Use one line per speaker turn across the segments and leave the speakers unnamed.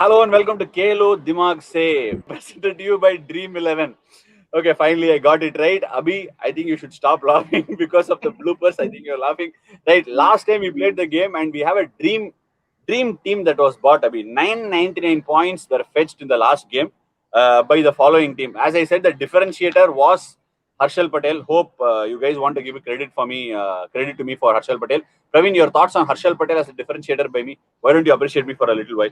Hello and welcome to Khelo Dimaag Se, presented to you by Dream 11. Okay, finally I got it right. Abhi, I think you should stop laughing because of the bloopers. I think you're laughing. Right, last time we played the game and we have a dream team that was bought. Abhi, 999 points were fetched in the last game by the following team. As I said, the differentiator was Harshal Patel. Hope you guys want to give credit to me for Harshal Patel. Praveen, your thoughts on Harshal Patel as a differentiator by me? Why don't you appreciate me for a little while?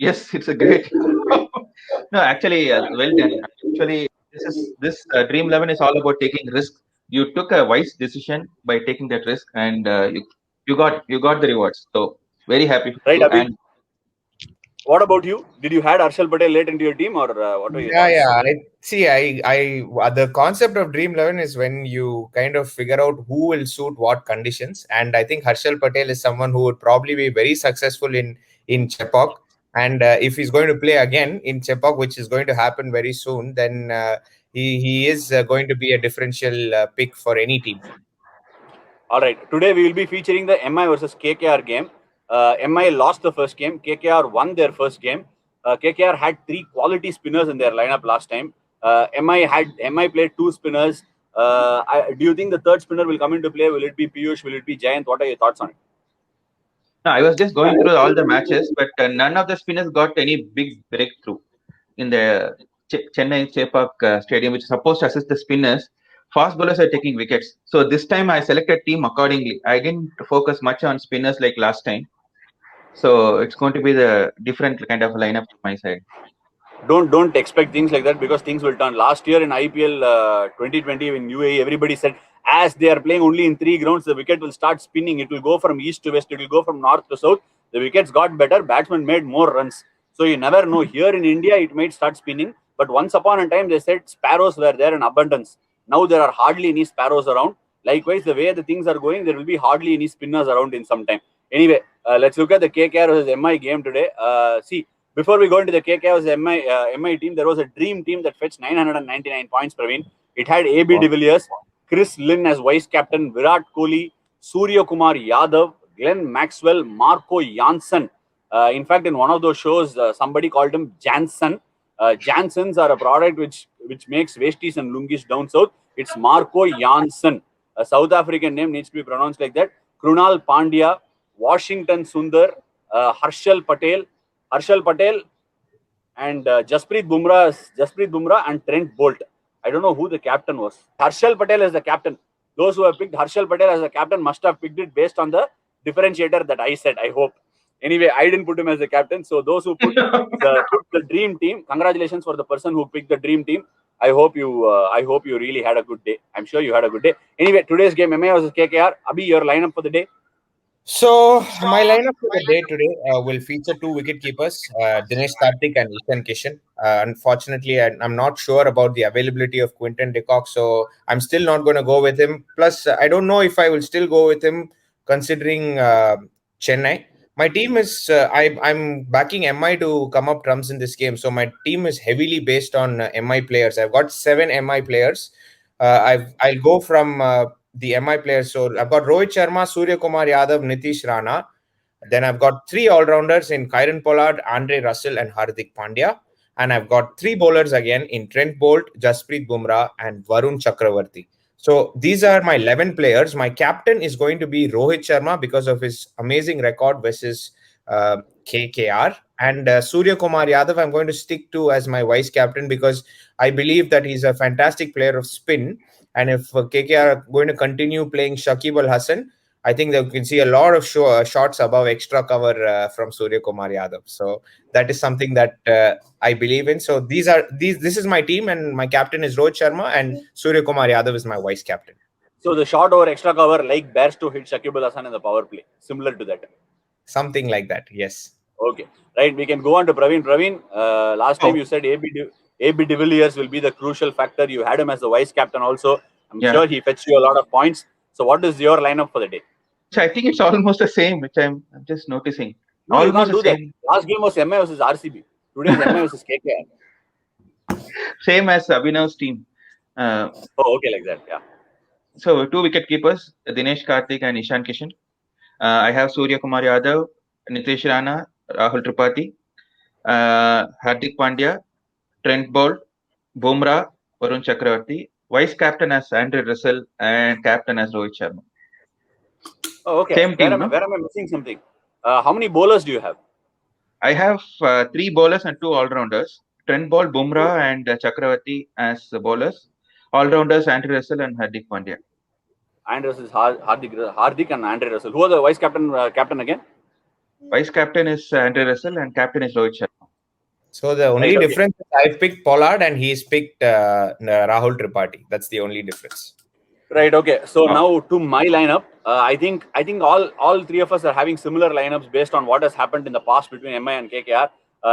Yes, it's a great. No, actually, well done. Actually, this Dream 11 is all about taking risk. You took a wise decision by taking that risk, and you got the rewards. So very happy for
Right,
you.
Abhi?
And
What about you? Did you had Arshal Patel late into your team, or what are your
Yeah,
thoughts?
yeah. The concept of Dream 11 is when you kind of figure out who will suit what conditions. And I think Harshal Patel is someone who would probably be very successful in Chepauk. And if he's going to play again in Chepauk, which is going to happen very soon, then he is going to be a differential pick for any team.
All right. Today we will be featuring the MI versus KKR game. MI lost the first game. KKR won their first game. KKR had three quality spinners in their lineup last time. MI played two spinners. Do you think the third spinner will come into play? Will it be Piyush? Will it be Jayant? What are your thoughts on it?
no, I was just going through all the matches, but none of the spinners got any big breakthrough in the Chennai Chepauk Stadium, which is supposed to assist the spinners. Fast bowlers are taking wickets. So this time I selected team accordingly. I didn't focus much on spinners like last time. So it's going to be the different kind of lineup from my side.
Don't expect things like that because things will turn. Last year in IPL 2020 in UAE, everybody said as they are playing only in three grounds, the wicket will start spinning. It will go from east to west. It will go from north to south. The wickets got better. Batsmen made more runs. So you never know. Here in India, it might start spinning. But once upon a time, they said sparrows were there in abundance. Now there are hardly any sparrows around. Likewise, the way the things are going, there will be hardly any spinners around in some time. Anyway, let's look at the KKR versus MI game today. See, before we go into the KKR's MI team, there was a dream team that fetched 999 points, Praveen. It had AB
Wow.
de Villiers, Chris Lynn as vice captain, Virat Kohli, Surya Kumar Yadav, Glenn Maxwell, Marco Janssen. In fact, in one of those shows, somebody called him Janssen. Jansons are a product which makes vesties and lungis down south. It's Marco Janssen. A South African name needs to be pronounced like that. Krunal Pandya, Washington Sundar, Harshal Patel, and Jasprit Bumrah and Trent Bolt. I don't know who the captain was. Harshal Patel is the captain. Those who have picked Harshal Patel as the captain must have picked it based on the differentiator that I said, I hope. Anyway, I didn't put him as the captain. So those who put the dream team, congratulations for the person who picked the dream team. I hope you really had a good day. I'm sure you had a good day. Anyway, today's game, MI versus KKR. Abhi, your lineup for the day?
So my lineup for the day today will feature two wicket keepers, Dinesh Karthik and Ishan Kishan. Unfortunately, I'm not sure about the availability of Quinton de Kock, so I'm still not going to go with him. Plus, I don't know if I will still go with him considering Chennai. My team is I'm backing MI to come up trumps in this game, so my team is heavily based on MI players. I've got 7 MI players. I'll go from the MI players. So I've got Rohit Sharma, Surya Kumar Yadav, Nitish Rana. Then I've got 3 all-rounders in Kyron Pollard, Andre Russell, and Hardik Pandya. And I've got 3 bowlers again in Trent Bolt, Jasprit Bumrah, and Varun Chakravarti. So these are my 11 players. My captain is going to be Rohit Sharma because of his amazing record versus KKR. And Surya Kumar Yadav, I'm going to stick to as my vice captain because I believe that he's a fantastic player of spin. And if KKR are going to continue playing Shakib Al Hassan, I think that we can see a lot of shots above extra cover from Surya Kumar Yadav. So that is something that I believe in. So this is my team, and my captain is Rohit Sharma, and Surya Kumar Yadav is my vice captain.
So the shot over extra cover like Bears to hit Shakib Al Hassan in the power play, similar to that.
Something like that, yes.
Okay, right. We can go on to Praveen. Praveen, last time you said AB de Villiers will be the crucial factor. You had him as the vice captain also. I'm sure he fetched you a lot of points. So what is your lineup for the day?
So I think it's almost the same, which I'm just noticing.
No, you can't
Almost
do
the
that.
same.
Last game was MI versus RCB. Today is MI versus KKR.
Same as Abhinav's team.
Oh, okay, like that, yeah.
So 2 wicket keepers, Dinesh Karthik and Ishan Kishan. I have Surya Kumar Yadav, Nitish Rana, Rahul Tripathi. Hardik Pandya, Trent Bolt, Bumrah, Varun Chakravarti. Vice captain as Andre Russell and captain as Rohit Sharma.
Oh, okay.
Same team, no?
Where am I missing something? How many bowlers do you have?
I have 3 bowlers and 2 all-rounders. Trent Bolt, Bumrah, and Chakravarti as the bowlers. All-rounders Andre Russell and Hardik Pandya.
Andre Russell is Hardik and Andre Russell. Who are the vice captain again?
Vice captain is Andre Russell and captain is Rohit Sharma.
So the only
Right, okay.
difference is I've picked Pollard and he's picked Rahul Tripathi. That's the only difference.
Right. Okay. So now to my lineup. I think all three of us are having similar lineups based on what has happened in the past between MI and KKR.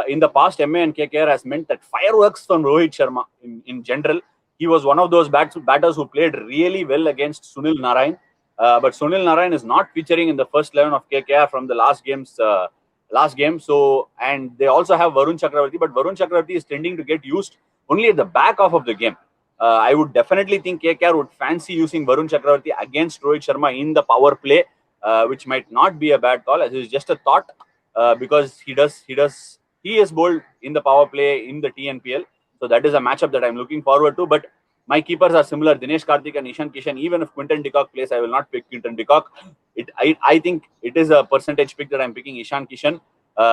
In the past, MI and KKR has meant that fireworks from Rohit Sharma in general. He was one of those batters who played really well against Sunil Narayan. But Sunil Narayan is not featuring in the first 11 of KKR from the last game. So, and they also have Varun Chakravarti, but Varun Chakravarti is tending to get used only at the back half of the game. I would definitely think KKR would fancy using Varun Chakravarti against Rohit Sharma in the power play, which might not be a bad call. As is just a thought, because he is bowled in the power play in the TNPL. So that is a matchup that I'm looking forward to. But my keepers are similar: Dinesh Karthik and Ishan Kishan. Even if Quinton de Kock plays, I will not pick Quinton de Kock. I think it is a percentage pick that I'm picking Ishan Kishan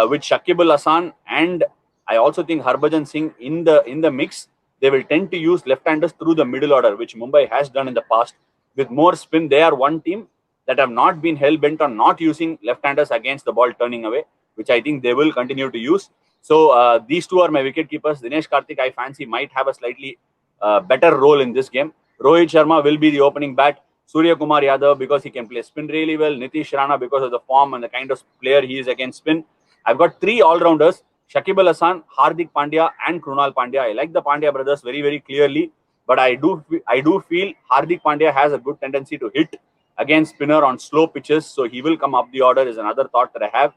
with Shakib Hassan, and I also think Harbhajan Singh in the mix. They will tend to use left-handers through the middle order, which Mumbai has done in the past. With more spin, they are one team that have not been hell-bent on not using left-handers against the ball turning away, which I think they will continue to use. So these two are my wicket keepers. Dinesh Karthik, I fancy, might have a slightly better role in this game. Rohit Sharma will be the opening bat. Surya Kumar Yadav, because he can play spin really well. Nitish Rana, because of the form and the kind of player he is against spin. I've got 3 all-rounders: Shakib Hassan, Hardik Pandya, and Krunal Pandya. I like the Pandya brothers very, very clearly, but I do feel Hardik Pandya has a good tendency to hit against spinner on slow pitches, so he will come up the order. Is another thought that I have.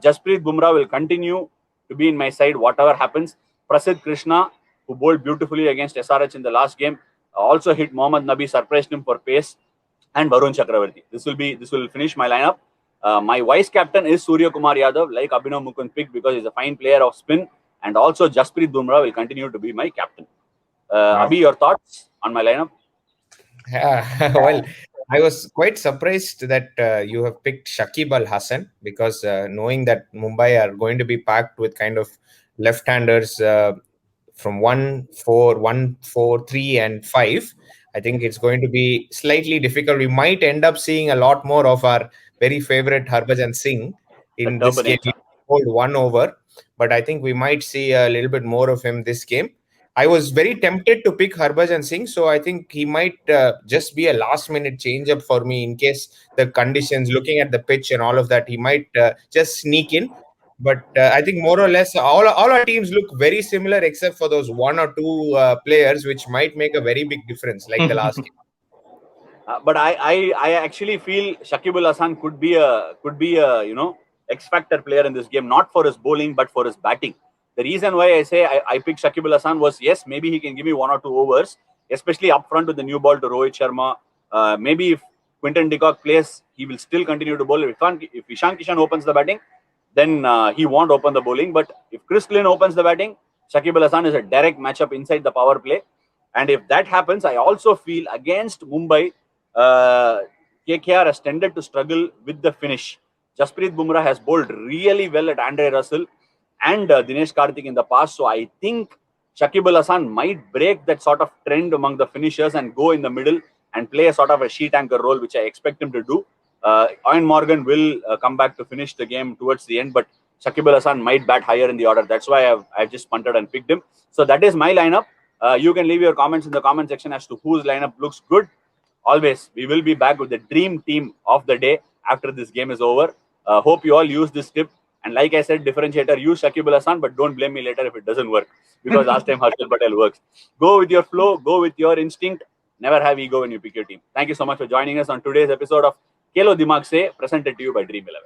Jasprit Bumrah will continue to be in my side, whatever happens. Prasidh Krishna, who bowled beautifully against SRH in the last game, also hit Mohammad Nabi, surprised him for pace, and Varun Chakravarti. This will finish my lineup. My vice captain is Surya Kumar Yadav, like Abhinav Mukund picked, because he's a fine player of spin, and also Jasprit Bumrah will continue to be my captain. Abhi, your thoughts on my lineup?
Well, I was quite surprised that you have picked Shakib Al Hasan, because knowing that Mumbai are going to be packed with kind of left-handers from 1, 4, 1, 4, 3, and 5, I think it's going to be slightly difficult. We might end up seeing a lot more of our very favorite Harbhajan Singh in this game. He hold 1 over, but I think we might see a little bit more of him this game. I was very tempted to pick Harbhajan Singh, so I think he might just be a last-minute change-up for me in case the conditions, looking at the pitch and all of that, he might just sneak in. But I think more or less all our teams look very similar, except for those 1 or 2 players, which might make a very big difference, like the last game.
But I actually feel Shakib Al Hasan could be a X-factor player in this game, not for his bowling but for his batting. The reason why I say I picked Shakib Al Hasan was, yes, maybe he can give me 1 or 2 overs, especially up front with the new ball to Rohit Sharma. Maybe if Quinton de Kock plays, he will still continue to bowl. If Ishan Kishan opens the batting, then he won't open the bowling. But if Chris Lynn opens the batting, Shakib Al Hasan is a direct matchup inside the power play. And if that happens, I also feel against Mumbai, KKR has tended to struggle with the finish. Jasprit Bumrah has bowled really well at Andre Russell and Dinesh Karthik in the past. So I think Shakib Al Hasan might break that sort of trend among the finishers and go in the middle and play a sort of a sheet anchor role, which I expect him to do. Eoin Morgan will come back to finish the game towards the end, but Shakib Al Hasan might bat higher in the order. That's why I've just punted and picked him. So that is my lineup. You can leave your comments in the comment section as to whose lineup looks good. Always, we will be back with the dream team of the day after this game is over. Hope you all use this tip. And like I said, differentiator, use Shakib Al Hasan, but don't blame me later if it doesn't work, because last time Harshal Patel works. Go with your flow, go with your instinct. Never have ego when you pick your team. Thank you so much for joining us on today's episode of Khelo Dimaag Se, presented to you by Dream 11.